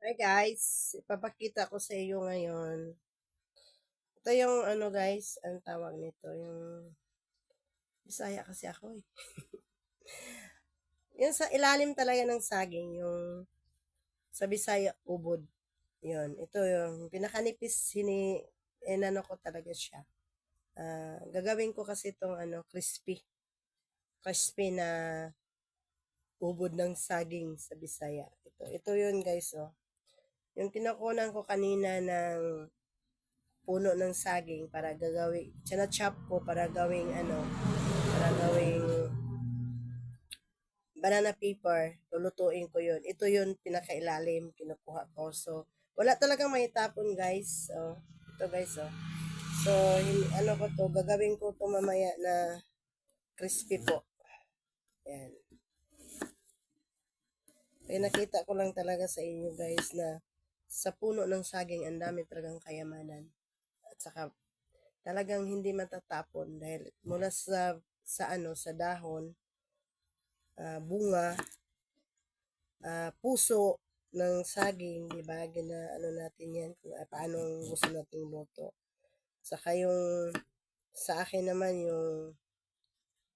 Hi guys, ipapakita ko sa iyo ngayon. Ito yung ano guys, ang tawag nito, yung Bisaya kasi ako eh. Yung sa ilalim talaga ng saging, yung sa Bisaya ubod. Yun, ito yung pinakanipis inano ko talaga siya. Gagawin ko kasi itong crispy. Crispy na ubod ng saging sa Bisaya. Ito yun guys oh. Yung kinukunan ko kanina ng puno ng saging para gagawin, china-chop ko para gawing para gawing banana paper, lulutuin ko yun. Ito yun, pinakailalim, kinukuha ko. So, wala talagang may tapon guys. So, ito guys, oh. So, ano ko to, gagawin ko to mamaya na crispy po. Ayan. Kaya nakita ko lang talaga sa inyo guys na sa puno ng saging, ang dami talagang kayamanan. At saka, talagang hindi matatapon dahil mula sa dahon, bunga, puso ng saging, di ba? Ano natin yan kung paano gusto nating luto. Saka yung sa akin naman yung,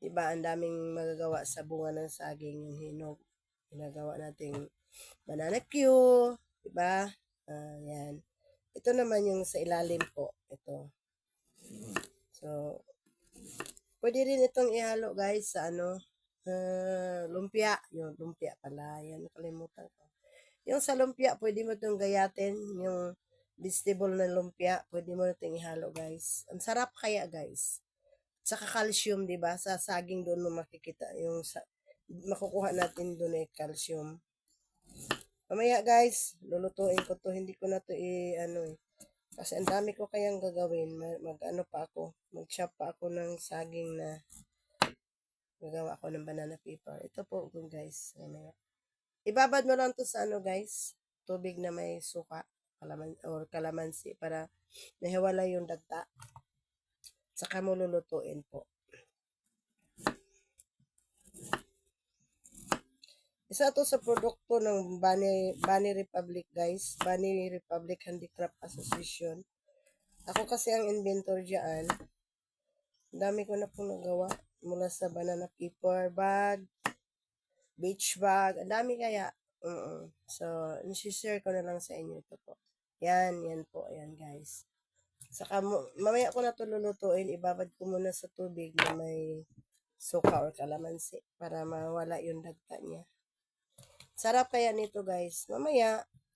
di ba, ang daming magagawa sa bunga ng saging, yung hinog. Ginagawa nating banana cue, di ba? Yan. Ito naman yung sa ilalim po. Ito. So, pwede rin itong ihalo guys sa lumpia. Yung lumpia pala. Yan, nakalimutan ko. Yung sa lumpia, pwede mo itong gayatin. Yung vegetable na lumpia, pwede mo itong ihalo guys. Ang sarap kaya guys. Saka calcium, di ba? Sa saging doon mo makikita. Makukuha natin doon ay calcium. Mamaya guys, lulutuin ko to. Hindi ko na to kasi ang dami ko kayang gagawin. Mag-ano pa ako. Mag-chop pa ako ng saging na gagawa ako ng banana paper. Ito po guys. Mamaya. Ibabad mo lang to sa guys. Tubig na may suka. Kalamansi para nahiwala yung dagta. Saka mo lulutuin po. Isa to sa produkto ng Bunny Republic guys. Bunny Republic Handicraft Association. Ako kasi ang inventor dyan. Dami ko na pong nagawa. Mula sa banana paper bag, beach bag, ang dami kaya. So, nisi-share ko na lang sa inyo ito po. Yan po, yan guys. Saka mamaya ko na ito lulutuin, ibabad ko muna sa tubig na may suka or kalamansi para mawala yung dagta niya. Sarap kaya nito guys. Mamaya,